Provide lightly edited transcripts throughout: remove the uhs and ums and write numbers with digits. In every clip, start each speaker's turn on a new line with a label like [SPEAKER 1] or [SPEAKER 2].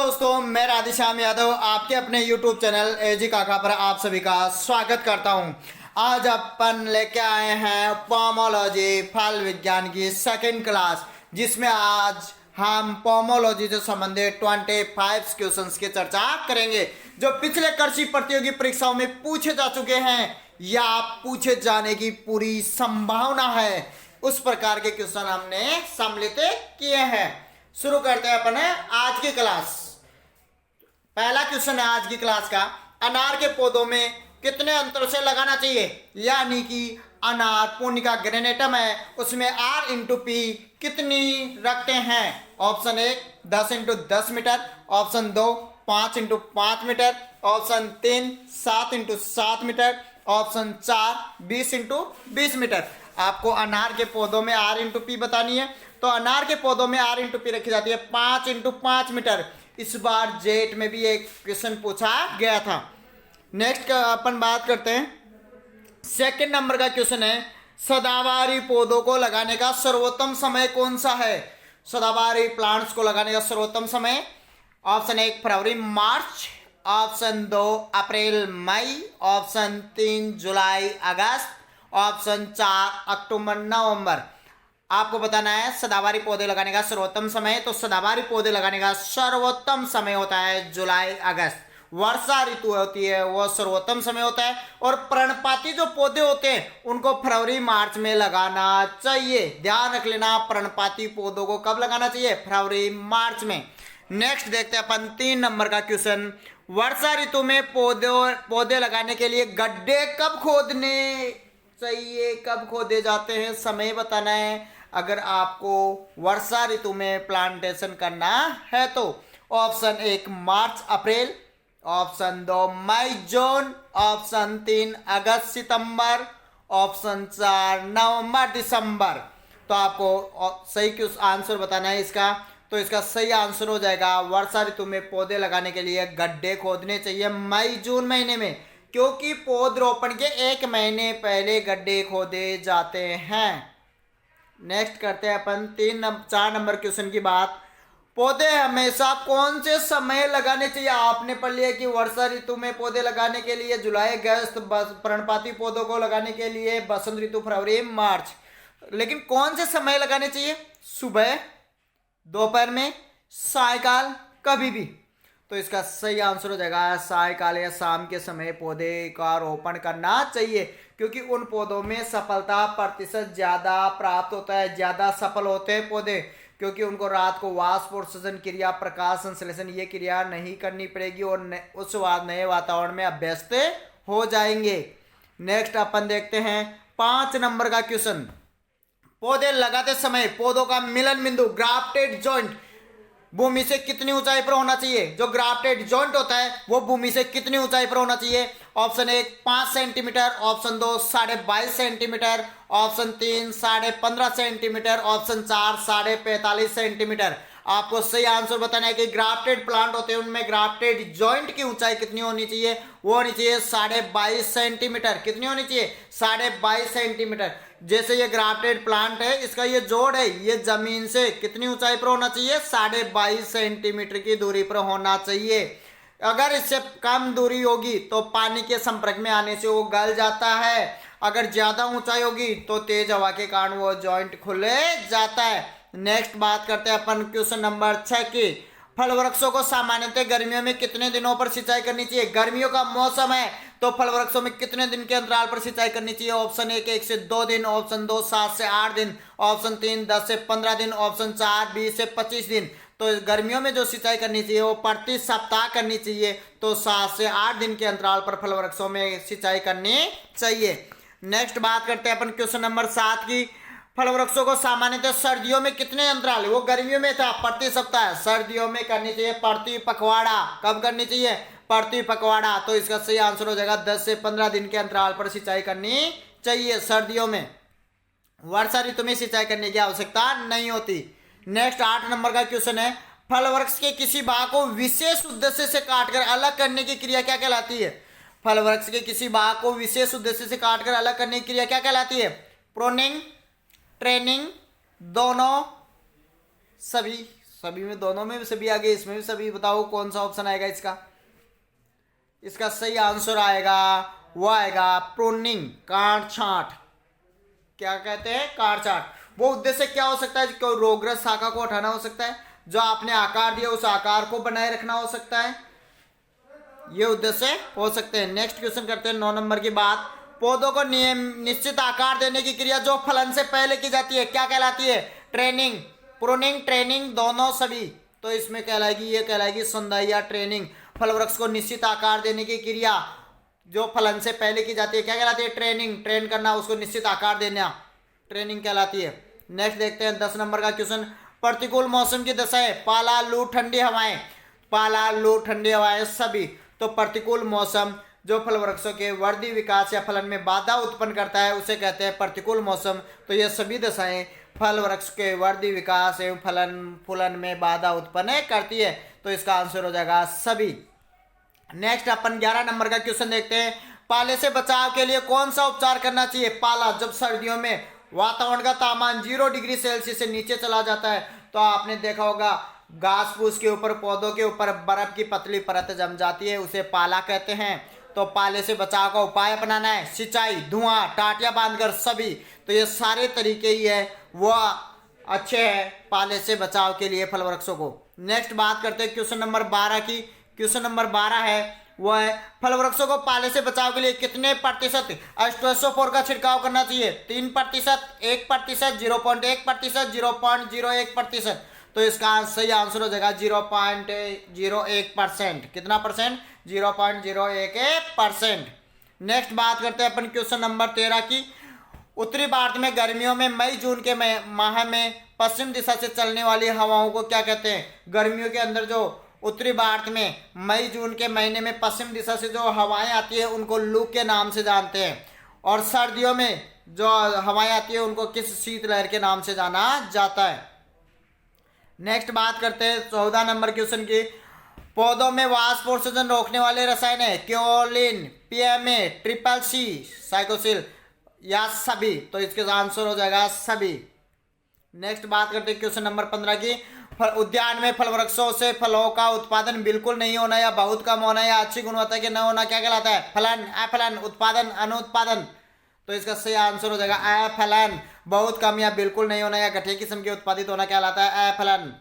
[SPEAKER 1] दोस्तों, मैं राधेश्याम यादव आपके अपने YouTube चैनल एजी काका पर आप सभी का स्वागत करता हूं। आज अपन लेके आए हैं पोमोलॉजी फल विज्ञान की सेकंड क्लास, जिसमें आज हम पोमोलॉजी से संबंधित 25 क्वेश्चंस की चर्चा करेंगे जो पिछले कृषि प्रतियोगी परीक्षाओं में पूछे जा चुके हैं या पूछे जाने की पूरी संभावना है। उस प्रकार के क्वेश्चन हमने सम्मिलित किए हैं। शुरू करते हैं अपन आज की क्लास। पहला क्वेश्चन है आज की क्लास का, अनार के पौधों में कितने अंतर से लगाना चाहिए। यानी कि अनार पुर्णिका ग्रेनेटम है, उसमें R इंटू पी कितनी रखते हैं। Option 1 10 into 10 meter, option 2 5 into 5 meter, option 3 7 into 7 meter, option 4 20 into 20 meter. आपको अनार के पौधों में R इंटू पी बतानी है, तो अनार के पौधों में R इंटू पी रखी जाती है 5 इंटू 5 मीटर। इस बार जेट में भी एक क्वेश्चन पूछा गया था। नेक्स्ट का अपन बात करते हैं। सेकंड नंबर का क्वेश्चन है, सदाबहारी पौधों को लगाने का सर्वोत्तम समय कौन सा है। सदाबहारी प्लांट्स को लगाने का सर्वोत्तम समय, ऑप्शन 1 फरवरी मार्च, ऑप्शन 2 अप्रैल मई, ऑप्शन 3 जुलाई अगस्त, ऑप्शन 4 अक्टूबर नवंबर। आपको बताना है सदाबहारी पौधे लगाने का सर्वोत्तम समय। तो सदाबहारी पौधे लगाने का सर्वोत्तम समय होता है जुलाई अगस्त। वर्षा ऋतु होती है वो सर्वोत्तम समय होता है। और पर्णपाती जो पौधे होते हैं उनको फरवरी मार्च में लगाना चाहिए। ध्यान रख लेना, पर्णपाती पौधों को कब लगाना चाहिए, फरवरी मार्च में। नेक्स्ट देखते हैं अपन 3 नंबर का क्वेश्चन, वर्षा ऋतु में पौधे लगाने के लिए गड्ढे कब खोदने चाहिए, कब खोदे जाते हैं, समय बताना है। अगर आपको वर्षा ऋतु में प्लांटेशन करना है तो ऑप्शन 1 मार्च अप्रैल, ऑप्शन 2 मई जून, ऑप्शन 3 अगस्त सितंबर, ऑप्शन 4 नवंबर दिसंबर। तो आपको सही क्यों आंसर बताना है इसका। तो इसका सही आंसर हो जाएगा, वर्षा ऋतु में पौधे लगाने के लिए गड्ढे खोदने चाहिए मई जून महीने में, क्योंकि पौधरोपण के 1 महीने पहले गड्ढे खोदे जाते हैं। नेक्स्ट करते हैं अपन 4 नंबर क्वेश्चन की बात। पौधे हमेशा कौन से समय लगाने चाहिए। आपने पढ़ लिया कि वर्षा ऋतु में पौधे लगाने के लिए जुलाई अगस्त, पर्णपाती पौधों को लगाने के लिए बसंत ऋतु फरवरी मार्च। लेकिन कौन से समय लगाने चाहिए, सुबह, दोपहर में, सायकाल, कभी भी। तो इसका सही आंसर हो जाएगा सायकाल या शाम के समय पौधे का रोपण करना चाहिए, क्योंकि उन पौधों में सफलता प्रतिशत ज़्यादा प्राप्त होता है। ज़्यादा सफल होते हैं पौधे, क्योंकि उनको रात को वाष्पोत्सर्जन क्रिया, प्रकाश संश्लेषण ये क्रिया नहीं करनी पड़ेगी और उस नए वातावरण में अभ्यस्त हो जाएंगे। नेक्स्ट अपन देखते हैं 5 नंबर का क्वेश्चन, पौधे लगाते समय पौधों का मिलन बिंदु ग्राफ्टेड जॉइंट भूमि से कितनी ऊंचाई पर होना चाहिए। जो ग्राफ्टेड जॉइंट होता है वो भूमि से कितनी ऊंचाई पर होना चाहिए। Option 1 5 centimetre, option 2 22.5 centimetre, option 3 15.5 centimetre, option 4 45.5 centimetre. आपको सही आंसर बताना है कि ग्राफ्टेड प्लांट होते हैं उनमें ग्राफ्टेड जॉइंट की ऊंचाई कितनी होनी चाहिए, वो होनी चाहिए 22.5 सेंटीमीटर। कितनी होनी चाहिए, 22.5 सेंटीमीटर। जैसे ये ग्राफ्टेड प्लांट है, इसका ये जोड़ है, ये जमीन से कितनी ऊंचाई पर होना चाहिए, 22.5 सेंटीमीटर की दूरी पर होना चाहिए। अगर इससे कम दूरी होगी तो पानी के संपर्क में आने से वो गल जाता है। अगर ज्यादा ऊंचाई होगी तो तेज हवा के कारण वो जॉइंट खुले जाता है। नेक्स्ट बात करते हैं अपन क्वेश्चन नंबर 6 की, फल वृक्षों को सामान्यतः गर्मियों में कितने दिनों पर सिंचाई करनी चाहिए। गर्मियों का मौसम है तो फल वृक्षों में कितने दिन के अंतराल पर सिंचाई करनी चाहिए। ऑप्शन 1 से 2 दिन, ऑप्शन 2 7 से 8 दिन, ऑप्शन 3 10 से 15 दिन, ऑप्शन 4 20 से 25 दिन। तो गर्मियों में जो सिंचाई करनी चाहिए वो प्रति सप्ताह करनी चाहिए। तो 7 से 8 दिन के अंतराल पर फल वृक्षों में सिंचाई करनी चाहिए। नेक्स्ट बात करते हैं अपन क्वेश्चन नंबर 7 की, फल वृक्षों को सामान्यतः सर्दियों में कितने अंतराल, वो गर्मियों में था प्रति सप्ताह, सर्दियों में करनी चाहिए प्रति पखवाड़ा। कब करनी चाहिए, प्रति पखवाड़ा। तो इसका सही आंसर हो जाएगा 10 से 15 दिन के अंतराल पर सिंचाई करनी चाहिए सर्दियों में। वर्षा ऋतु में सिंचाई करने की आवश्यकता नहीं होती। नेक्स्ट 8 नंबर का क्वेश्चन है, फल वृक्ष के किसी भाग को विशेष उद्देश्य से काटकर अलग करने की क्रिया क्या कहलाती है। फल वृक्ष के किसी भाग को विशेष उद्देश्य से काटकर अलग करने की क्रिया क्या कहलाती है। प्रूनिंग, ट्रेनिंग, दोनों, सभी सभी में, दोनों में भी सभी आ गए, इसमें भी सभी। बताओ कौन सा ऑप्शन आएगा इसका? इसका सही आंसर आएगा, वो आएगा प्रूनिंग, काट छांट। क्या कहते हैं? काट छांट। वो उद्देश्य क्या हो सकता है? कोई रोगग्रस्त शाखा को हटाना हो सकता है, जो आपने आकार दिया उस आकार को बनाए रखना हो सकता है, ये उद्देश्य हो सकते हैं। नेक्स्ट क्वेश्चन करते हैं 9 नंबर की बात। पौधों को निश्चित आकार देने की क्रिया जो फलन से पहले की जाती है क्या कहलाती है? ट्रेनिंग, प्रूनिंग, ट्रेनिंग, दोनों सभी। तो इसमें कहलाएगी, ये कहलाएगी संधाई या ट्रेनिंग। फल वृक्ष को निश्चित आकार देने की क्रिया जो फलन से पहले की जाती है क्या कहलाती है? ट्रेनिंग, ट्रेन करना, उसको निश्चित आकार देना, ट्रेनिंग कहलाती है। नेक्स्ट देखते हैं 10 नंबर का क्वेश्चन। प्रतिकूल मौसम की दशाएं, पाला, लू, ठंडी हवाएं, पाला, लू, ठंडी हवाएं सभी। तो प्रतिकूल मौसम जो फल वृक्षों के वृद्धि, विकास या फलन में बाधा उत्पन्न करता है उसे कहते हैं प्रतिकूल मौसम। तो ये सभी दशाएं फल वृक्ष के वृद्धि, विकास एवं फलन में बाधा उत्पन्न करती है। तो इसका आंसर हो जाएगा सभी। नेक्स्ट अपन 11 नंबर का क्वेश्चन देखते हैं। पाले से बचाव के लिए कौन सा उपचार करना चाहिए? पाला, जब सर्दियों में वातावरण का तापमान 0 डिग्री सेल्सियस से नीचे चला जाता है तो आपने देखा होगा घास फूस के ऊपर, पौधों के ऊपर बर्फ की पतली परत जम जाती है, उसे पाला कहते हैं। तो पाले से बचाव का उपाय अपनाना है, सिंचाई, धुआं, टाटियां बांधकर सभी। तो ये सारे तरीके ही है वो अच्छे हैं पाले से बचाव के लिए फल वृक्षों को। नेक्स्ट बात करते हैं क्वेश्चन नंबर 12 की। क्वेश्चन नंबर 12 है वो है फल वृक्षों को पाले से बचाव के लिए कितने प्रतिशत एस्ट्रोसोफोर का छिड़काव करना चाहिए? 3%, 1%, 0.1%, 0.01%। तो इसका सही आंसर हो जाएगा 0.01%। कितना परसेंट? 0.01%। नेक्स्ट बात करते हैं अपन क्वेश्चन नंबर 13 की। उत्तरी भारत में गर्मियों में मई जून के माह में पश्चिम दिशा से चलने वाली हवाओं को क्या कहते हैं? गर्मियों के अंदर जो उत्तरी भारत में मई जून के महीने में पश्चिम दिशा से जो हवाएं आती है उनको लू के नाम से जानते हैं। और सर्दियों में जो हवाएं आती है उनको किस शीतलहर के नाम से जाना जाता है? नेक्स्ट बात करते हैं 14 नंबर क्वेश्चन की। पौधों में वाष्पोत्सर्जन रोकने वाले रसायन है क्योलिन, पीएमए, ट्रिपल सी, साइकोसिल या सभी। तो इसके आंसर हो जाएगा सभी। नेक्स्ट बात करते हैं क्वेश्चन नंबर 15 की। उद्यान में फल वृक्षों से फलों का उत्पादन बिल्कुल नहीं होना या बहुत कम होना या अच्छी गुणवत्ता के न होना क्या कहलाता है? फलन, अफलन, उत्पादन, अनुत्पादन। तो इसका सही आंसर हो जाएगा अफलन। बहुत कम या बिल्कुल नहीं होना या घटिया किस्म के उत्पादित होना कहलाता है अफलन।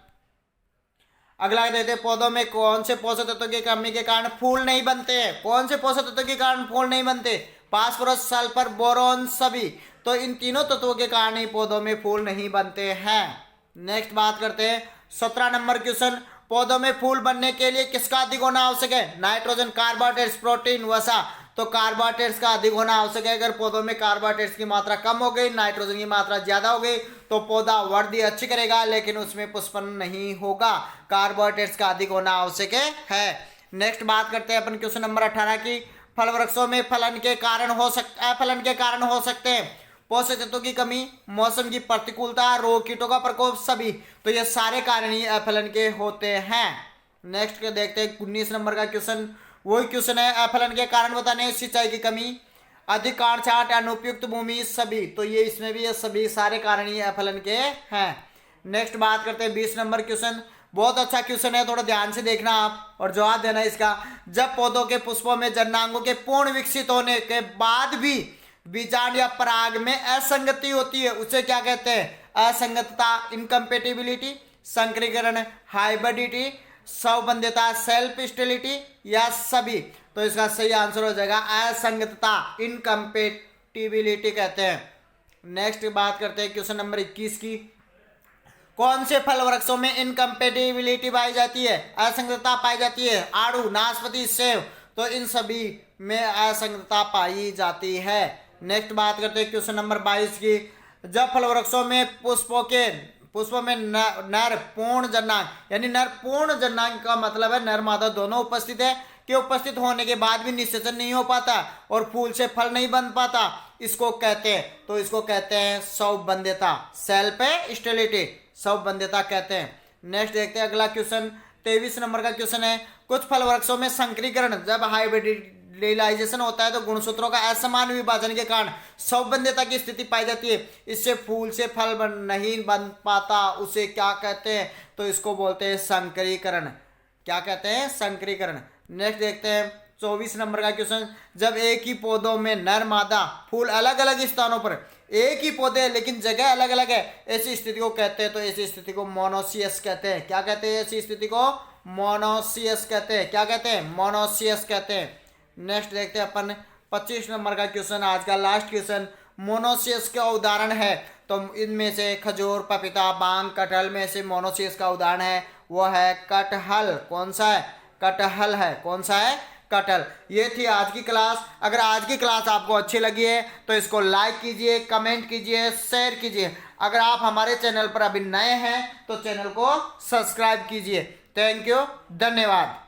[SPEAKER 1] अगला देते हैं पौधों में कौन से पोषक तत्वों की कमी के कारण फूल नहीं बनते हैं? कौन से पोषक तत्वों के कारण फूल नहीं बनते? फास्फोरस, सल्फर, बोरोन सभी। तो इन तीनों तत्वों के कारण ही पौधों में फूल नहीं बनते हैं। नेक्स्ट बात करते हैं 17 नंबर क्वेश्चन। पौधों में फूल बनने के लिए किसका अधिक होना आवश्यक है? नाइट्रोजन, कार्बोहाइड्रेट्स, प्रोटीन, वसा। तो कार्बोहाइड्रेट्स का अधिक होना आवश्यक है। अगर पौधों में कार्बोहाइड्रेट्स की मात्रा कम हो गई, नाइट्रोजन की मात्रा ज्यादा हो गई तो पौधा वृद्धि अच्छी करेगा लेकिन उसमें पुष्पन नहीं होगा। कार्बोहाइड्रेट्स का अधिक होना आवश्यक है। नेक्स्ट बात करते हैं अपन क्वेश्चन नंबर 18 की। फल वृक्षों में फलन के कारण हो सकते हैं पोषक तत्वों की कमी, मौसम की प्रतिकूलता, रोग कीटों का प्रकोप सभी। तो ये सारे कारण ही अफलन के होते हैं। नेक्स्ट देखते हैं 19 नंबर का क्वेश्चन। वही क्वेश्चन है अफलन के कारण बताने, सिंचाई की कमी, अधिक काट छांट, अनुपयुक्त भूमि सभी। तो ये इसमें भी ये सभी सारे कारण ही अफलन के हैं। नेक्स्ट बात करते हैं 20 नंबर क्वेश्चन। बहुत अच्छा क्वेश्चन है, थोड़ा ध्यान से देखना आप और जवाब देना इसका। जब पौधों के पुष्पों में जननांगों के पूर्ण विकसित होने के बाद भी बीजांड या पराग में असंगति होती है उसे क्या कहते हैं? असंगतता, इनकम्पेटिबिलिटी, संकरीकरण, हाइब्रिडिटी, सौबंध्यता, सेल्फ स्टेबिलिटी या सभी। तो इसका सही आंसर हो जाएगा असंगतता, इनकम्पेटिबिलिटी कहते हैं। नेक्स्ट बात करते हैं क्वेश्चन नंबर 21 की। कौन से फल वृक्षों में इनकम्पेटिबिलिटी पाई जाती है, असंगतता पाई जाती है? आड़ू, नाशपाती, सेब। तो इन सभी में असंगतता पाई जाती है। नेक्स्ट बात करते हैं क्वेश्चन नंबर 22 की। जब फल वृक्षों में पुष्पों में नर पूर्ण जन्नांग, यानी नर पूर्ण जन्नांग का मतलब है नर मादा दोनों उपस्थित है कि उपस्थित होने के बाद भी निषेचन नहीं हो पाता और फूल से फल नहीं बन पाता, इसको कहते हैं। तो इसको कहते हैं सौबंध्यता, सेल्फ स्टेबिलिटी, सौबंध्यता कहते हैं। नेक्स्ट देखते हैं अगला क्वेश्चन 23 नंबर का क्वेश्चन है। कुछ फल वृक्षों में संकरीकरण जब रियलाइजेशन होता है तो गुणसूत्रों का असमान विभाजन के कारण सौबंध्यता की स्थिति पाई जाती है। इससे फूल से फल नहीं बन पाता, उसे क्या कहते हैं? तो इसको बोलते हैं संकरीकरण। क्या कहते हैं? संकरीकरण। नेक्स्ट देखते हैं 24 नंबर का क्वेश्चन। जब एक ही पौधों में नर मादा फूल अलग अलग स्थानों पर, एक ही पौधे हैं लेकिन जगह अलग अलग है, ऐसी स्थिति को कहते हैं? तो ऐसी स्थिति को मोनोसियस कहते हैं। क्या कहते हैं? ऐसी स्थिति को मोनोसियस कहते हैं। क्या कहते हैं? मोनोसियस कहते हैं। नेक्स्ट देखते हैं अपन 25 नंबर का क्वेश्चन, आज का लास्ट क्वेश्चन। मोनोसियस का उदाहरण है तो इनमें से खजूर, पपीता, बांग, कटहल में से मोनोसियस का उदाहरण है वो है कटहल। कौन सा है? कटहल है। कौन सा है? कटहल। ये थी आज की क्लास। अगर आज की क्लास आपको अच्छी लगी है तो इसको लाइक कीजिए, कमेंट कीजिए, शेयर कीजिए। अगर आप हमारे चैनल पर अभी नए हैं तो चैनल को सब्सक्राइब कीजिए। थैंक यू, धन्यवाद।